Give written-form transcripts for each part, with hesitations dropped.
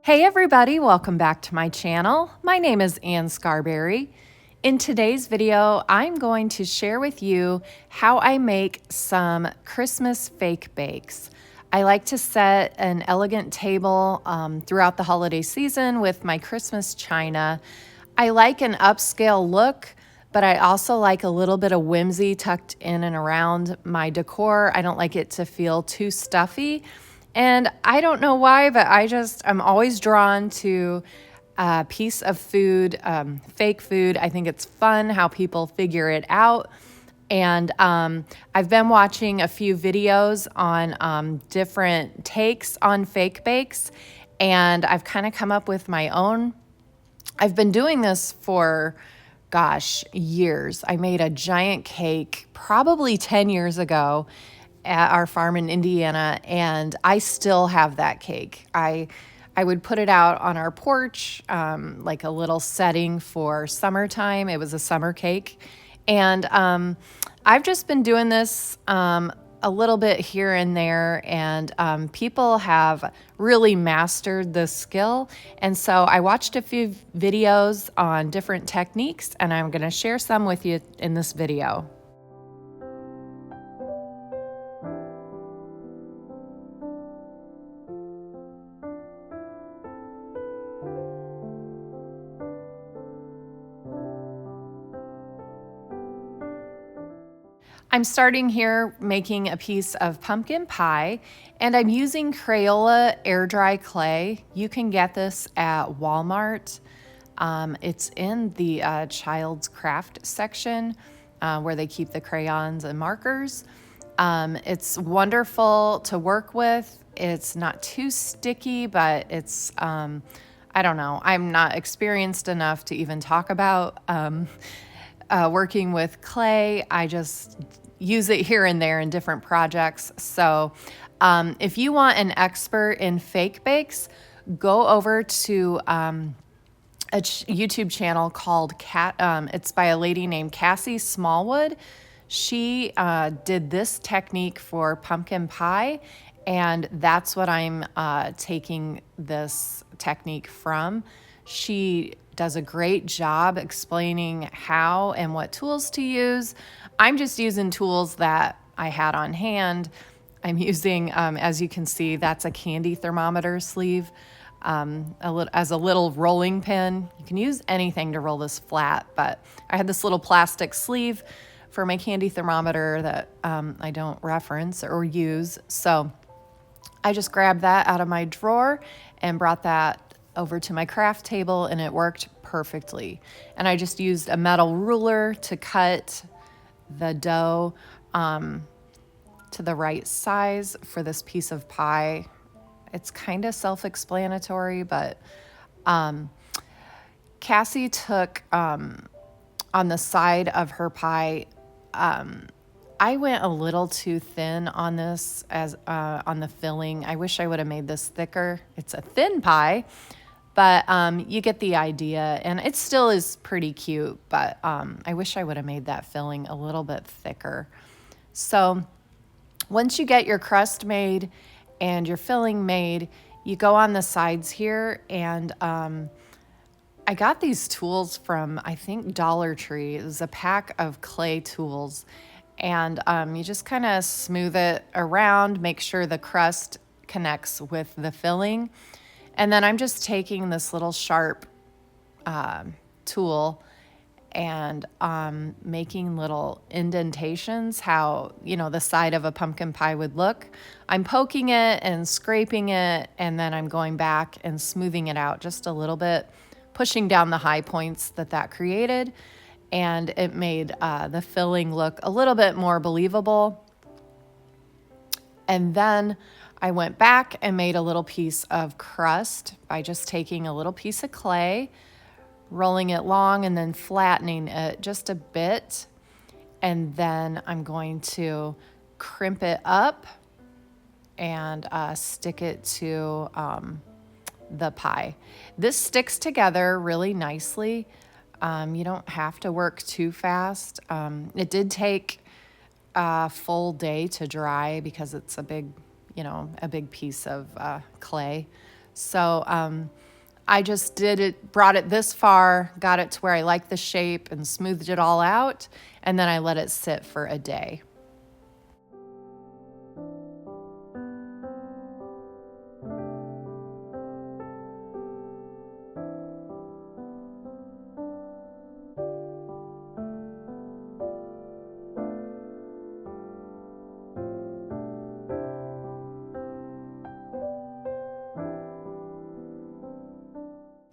Hey everybody, welcome back to my channel. My name is Ann Scarberry. In today's video, I'm going to share with you how I make some Christmas fake bakes. I like to set an elegant table throughout the holiday season with my Christmas china. I like an upscale look, but I also like a little bit of whimsy tucked in and around my decor. I don't like it to feel too stuffy. And I don't know why, but I'm always drawn to a piece of food, fake food. I think it's fun how people figure it out. And I've been watching a few videos on different takes on fake bakes, and I've kind of come up with my own. I've been doing this for, gosh, years. I made a giant cake probably 10 years ago at our farm in Indiana, and I still have that cake. I would put it out on our porch, like a little setting for summertime. It was a summer cake. And I've just been doing this a little bit here and there, and people have really mastered this skill. And so I watched a few videos on different techniques, and I'm going to share some with you in this video. I'm starting here making a piece of pumpkin pie, and I'm using Crayola air dry clay. You can get this at Walmart. It's in the child's craft section where they keep the crayons and markers. It's wonderful to work with. It's not too sticky, but it's, I don't know, I'm not experienced enough to even talk about working with clay. I just use it here and there in different projects. So if you want an expert in fake bakes, go over to a YouTube channel called it's by a lady named Cassie Smallwood. She did this technique for pumpkin pie, and that's what I'm taking this technique from. She does a great job explaining how and what tools to use. I'm just using tools that I had on hand. I'm using, as you can see, that's a candy thermometer sleeve as a little rolling pin. You can use anything to roll this flat, but I had this little plastic sleeve for my candy thermometer that I don't reference or use. So I just grabbed that out of my drawer and brought that over to my craft table, and it worked perfectly. And I just used a metal ruler to cut the dough to the right size for this piece of pie. It's kind of self-explanatory, but Cassie took on the side of her pie, I went a little too thin on this as on the filling. I wish I would have made this thicker. It's a thin pie, but you get the idea, and it still is pretty cute, but I wish I would have made that filling a little bit thicker. So once you get your crust made and your filling made, you go on the sides here, and I got these tools from, I think, Dollar Tree. It was a pack of clay tools, and you just kind of smooth it around, make sure the crust connects with the filling. And then I'm just taking this little sharp tool and making little indentations, how, the side of a pumpkin pie would look. I'm poking it and scraping it, and then I'm going back and smoothing it out just a little bit, pushing down the high points that created, and it made the filling look a little bit more believable. And then I went back and made a little piece of crust by just taking a little piece of clay, rolling it long, and then flattening it just a bit. And then I'm going to crimp it up and stick it to the pie. This sticks together really nicely. You don't have to work too fast. It did take a full day to dry because it's a big piece of clay. So I just did it, brought it this far, got it to where I like the shape and smoothed it all out, and then I let it sit for a day.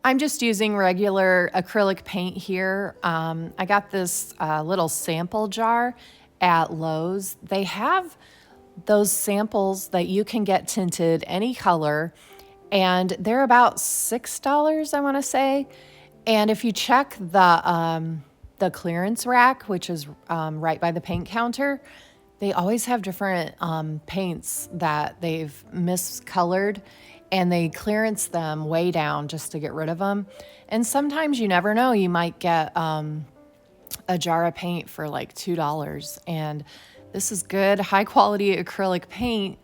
I'm just using regular acrylic paint here. I got this little sample jar at Lowe's. They have those samples that you can get tinted any color, and they're about $6, I want to say. And if you check the clearance rack, which is right by the paint counter, they always have different paints that they've miscolored, and they clearance them way down just to get rid of them. And sometimes you never know, you might get a jar of paint for like $2. And this is good, high quality acrylic paint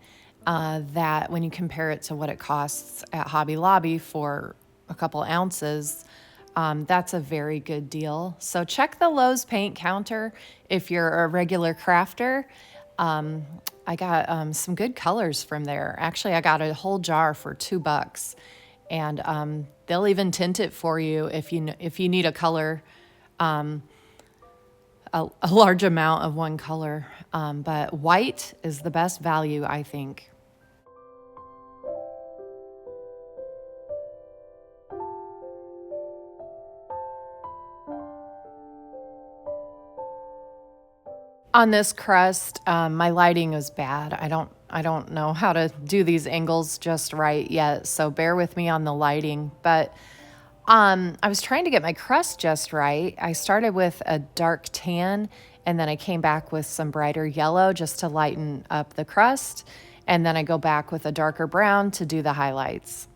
that when you compare it to what it costs at Hobby Lobby for a couple ounces, that's a very good deal. So check the Lowe's paint counter if you're a regular crafter. I got some good colors from there. Actually, I got a whole jar for $2, and they'll even tint it for you if you need a color, a large amount of one color. But white is the best value, I think. On this crust, my lighting is bad. I don't know how to do these angles just right yet, so bear with me on the lighting. But I was trying to get my crust just right. I started with a dark tan, and then I came back with some brighter yellow just to lighten up the crust, and then I go back with a darker brown to do the highlights.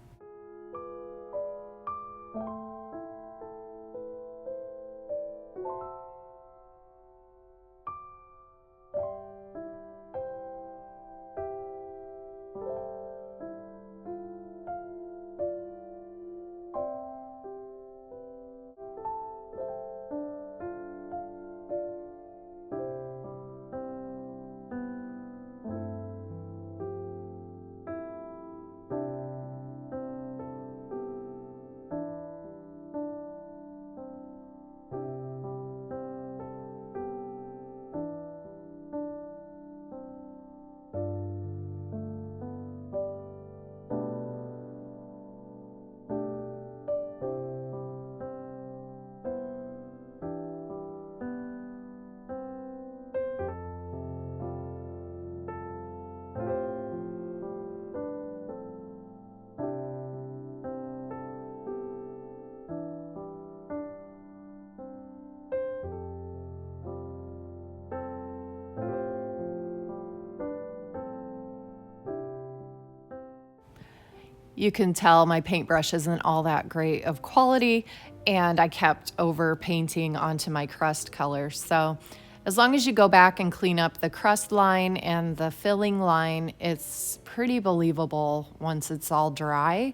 You can tell my paintbrush isn't all that great of quality, and I kept over painting onto my crust color. So as long as you go back and clean up the crust line and the filling line, it's pretty believable once it's all dry.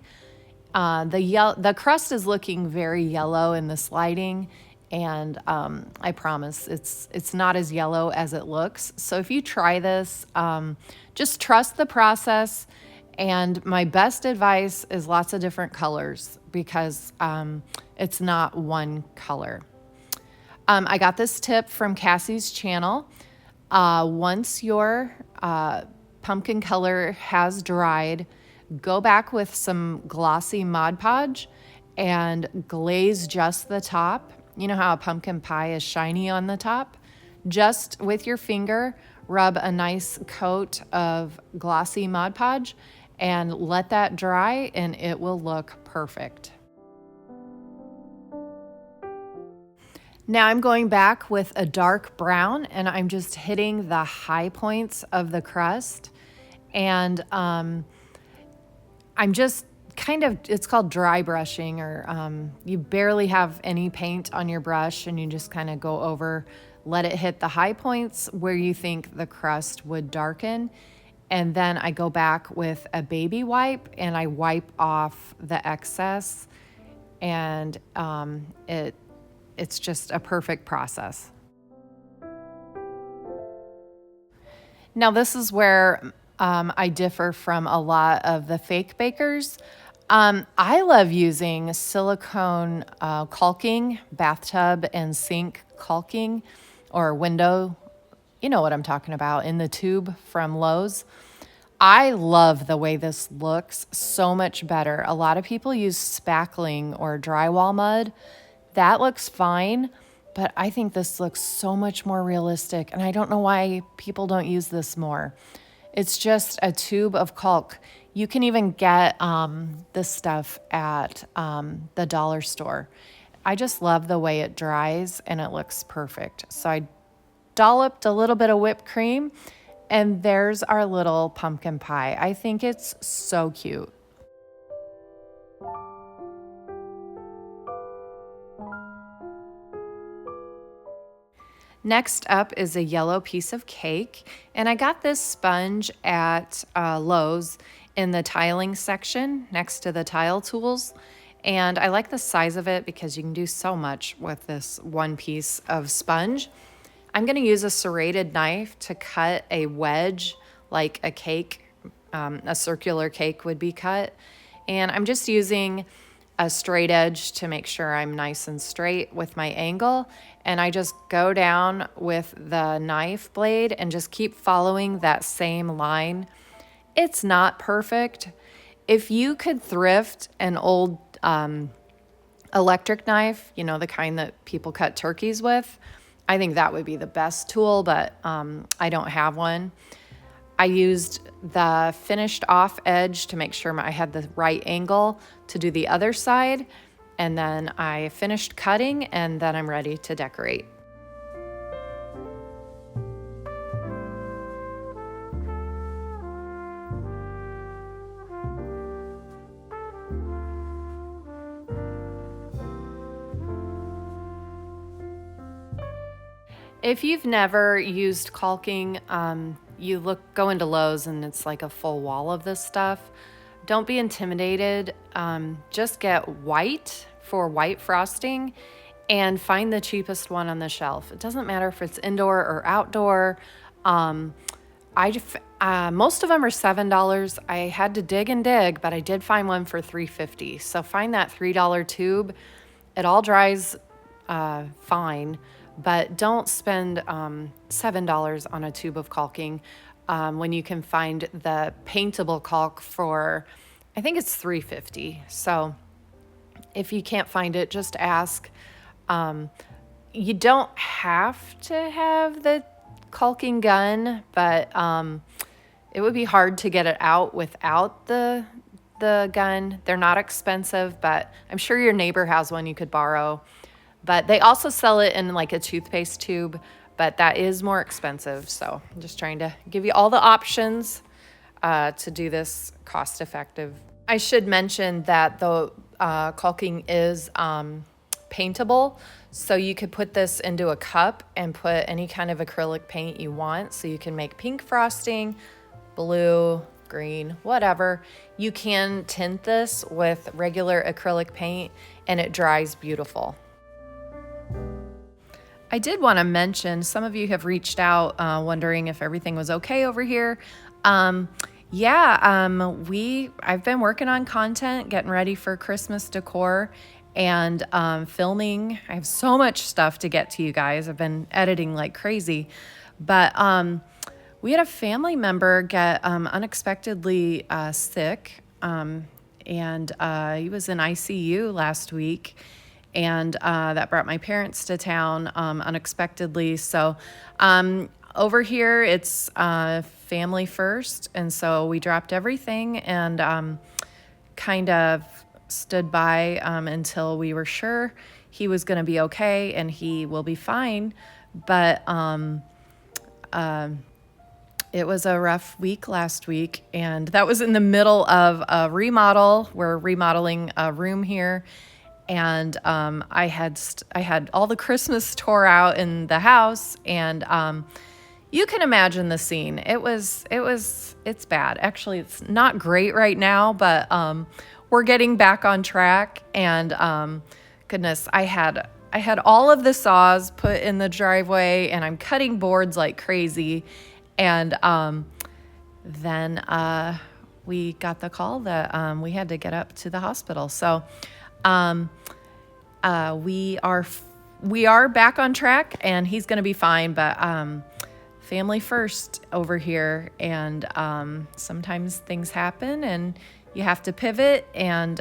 The crust is looking very yellow in this lighting, and I promise it's not as yellow as it looks. So if you try this, just trust the process. And my best advice is lots of different colors, because it's not one color. I got this tip from Cassie's channel. Once your pumpkin color has dried, go back with some glossy Mod Podge and glaze just the top. You know how a pumpkin pie is shiny on the top? Just with your finger, rub a nice coat of glossy Mod Podge and let that dry, and it will look perfect. Now I'm going back with a dark brown, and I'm just hitting the high points of the crust. And I'm just kind of, it's called dry brushing, or you barely have any paint on your brush, and you just kind of go over, let it hit the high points where you think the crust would darken. And then I go back with a baby wipe and I wipe off the excess, and it's just a perfect process. Now this is where I differ from a lot of the fake bakers. I love using silicone caulking, bathtub and sink caulking, or window, you know what I'm talking about, in the tube from Lowe's. I love the way this looks so much better. A lot of people use spackling or drywall mud. That looks fine, but I think this looks so much more realistic, and I don't know why people don't use this more. It's just a tube of caulk. You can even get this stuff at the dollar store. I just love the way it dries and it looks perfect. So I dolloped a little bit of whipped cream, and there's our little pumpkin pie. I think it's so cute. Next up is a yellow piece of cake, and I got this sponge at Lowe's in the tiling section next to the tile tools. And I like the size of it because you can do so much with this one piece of sponge. I'm gonna use a serrated knife to cut a wedge like a cake, a circular cake would be cut. And I'm just using a straight edge to make sure I'm nice and straight with my angle. And I just go down with the knife blade and just keep following that same line. It's not perfect. If you could thrift an old electric knife, you know, the kind that people cut turkeys with, I think that would be the best tool, but I don't have one. I used the finished off edge to make sure I had the right angle to do the other side. And then I finished cutting, and then I'm ready to decorate. If you've never used caulking, go into Lowe's and it's like a full wall of this stuff. Don't be intimidated. Just get white for white frosting and find the cheapest one on the shelf. It doesn't matter if it's indoor or outdoor. Most of them are $7. I had to dig and dig, but I did find one for $3.50. So find that $3 tube. It all dries fine, but don't spend $7 on a tube of caulking when you can find the paintable caulk for, I think it's $3.50. So if you can't find it, just ask. You don't have to have the caulking gun, but it would be hard to get it out without the gun. They're not expensive, but I'm sure your neighbor has one you could borrow. But they also sell it in like a toothpaste tube, but that is more expensive. So I'm just trying to give you all the options to do this cost effective. I should mention that the caulking is paintable. So you could put this into a cup and put any kind of acrylic paint you want. So you can make pink frosting, blue, green, whatever. You can tint this with regular acrylic paint and it dries beautiful. I did want to mention, some of you have reached out wondering if everything was okay over here. I've been working on content, getting ready for Christmas decor and filming. I have so much stuff to get to you guys. I've been editing like crazy, but we had a family member get unexpectedly sick, and he was in ICU last week. And that brought my parents to town unexpectedly. So over here, it's family first. And so we dropped everything and kind of stood by until we were sure he was going to be okay and he will be fine. But it was a rough week last week. And that was in the middle of a remodel. We're remodeling a room here. And I had all the Christmas tore out in the house, and You can imagine the scene. It's bad. Actually, it's not great right now, but we're getting back on track. And goodness, I had all of the saws put in the driveway, and I'm cutting boards like crazy. And then we got the call that we had to get up to the hospital. So we are back on track, and he's going to be fine. But family first over here, and sometimes things happen, and you have to pivot and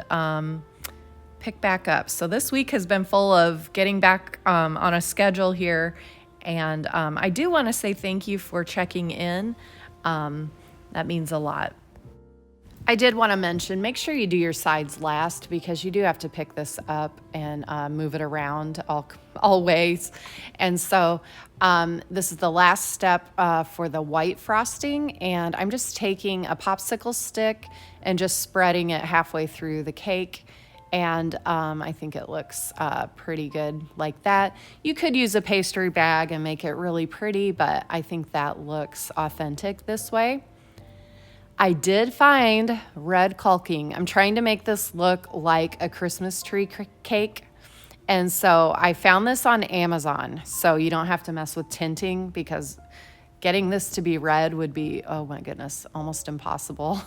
pick back up. So this week has been full of getting back on a schedule here, and I do want to say thank you for checking in. That means a lot. I did want to mention, make sure you do your sides last, because you do have to pick this up and move it around all ways. And so this is the last step for the white frosting, and I'm just taking a popsicle stick and just spreading it halfway through the cake. And I think it looks pretty good like that. You could use a pastry bag and make it really pretty, but I think that looks authentic this way. I did find red caulking. I'm trying to make this look like a Christmas tree cake. And so I found this on Amazon. So you don't have to mess with tinting, because getting this to be red would be, oh my goodness, almost impossible.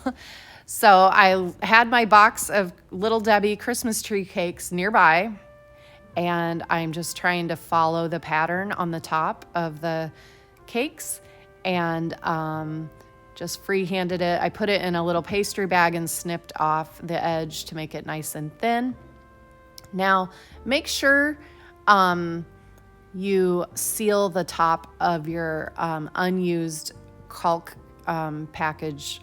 So I had my box of Little Debbie Christmas tree cakes nearby, and I'm just trying to follow the pattern on the top of the cakes, and just freehanded it. I put it in a little pastry bag and snipped off the edge to make it nice and thin. Now, make sure you seal the top of your unused caulk package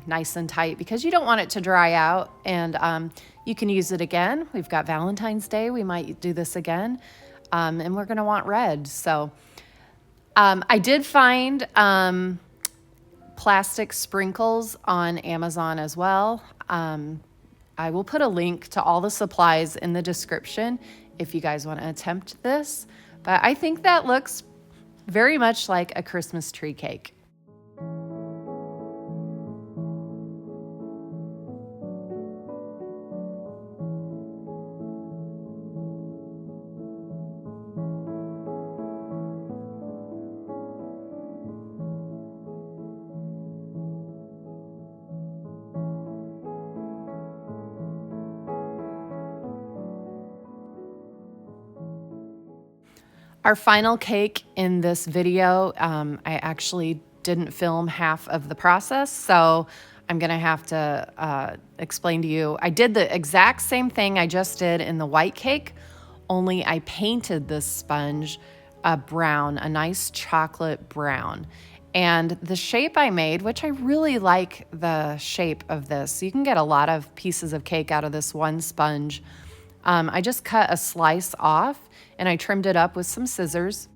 nice and tight, because you don't want it to dry out, and you can use it again. We've got Valentine's Day. We might do this again, and we're going to want red. So I did find plastic sprinkles on Amazon as well. I will put a link to all the supplies in the description if you guys want to attempt this. But I think that looks very much like a Christmas tree cake. Our final cake in this video, I actually didn't film half of the process, so I'm gonna have to explain to you. I did the exact same thing I just did in the white cake, only I painted this sponge brown, a nice chocolate brown. And the shape I made, which I really like the shape of this, you can get a lot of pieces of cake out of this one sponge. I just cut a slice off, and I trimmed it up with some scissors.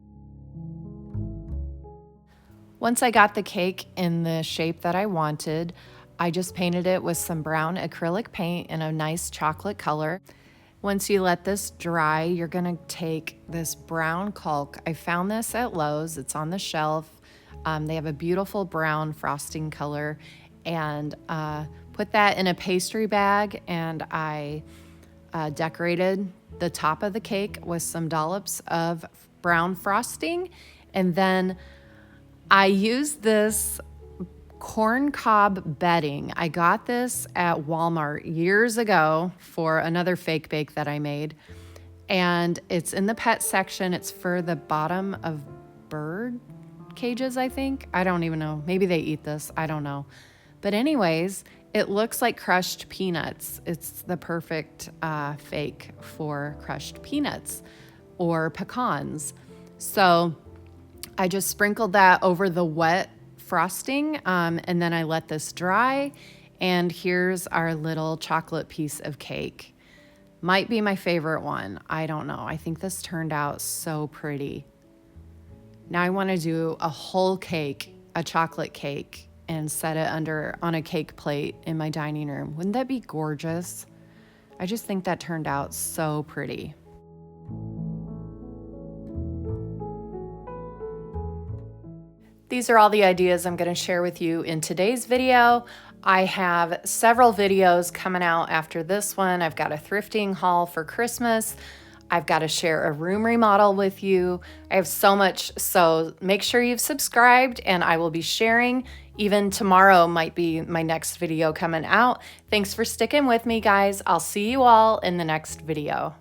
Once I got the cake in the shape that I wanted, I just painted it with some brown acrylic paint in a nice chocolate color. Once you let this dry, you're gonna take this brown caulk. I found this at Lowe's, it's on the shelf. They have a beautiful brown frosting color, and put that in a pastry bag, and I decorated the top of the cake with some dollops of brown frosting. And then I used this corn cob bedding. I got this at Walmart years ago for another fake bake that I made. And it's in the pet section. It's for the bottom of bird cages, I think. I don't even know. Maybe they eat this. I don't know. But anyways, it looks like crushed peanuts. It's the perfect fake for crushed peanuts or pecans. So I just sprinkled that over the wet frosting, and then I let this dry. And here's our little chocolate piece of cake. Might be my favorite one. I don't know. I think this turned out so pretty. Now I want to do a whole cake, a chocolate cake, and set it on a cake plate in my dining room. Wouldn't that be gorgeous? I just think that turned out so pretty. These are all the ideas I'm going to share with you in today's video. I have several videos coming out after this one. I've got a thrifting haul for Christmas. I've got to share a room remodel with you. I have so much, so make sure you've subscribed, and I will be sharing. Even tomorrow might be my next video coming out. Thanks for sticking with me, guys. I'll see you all in the next video.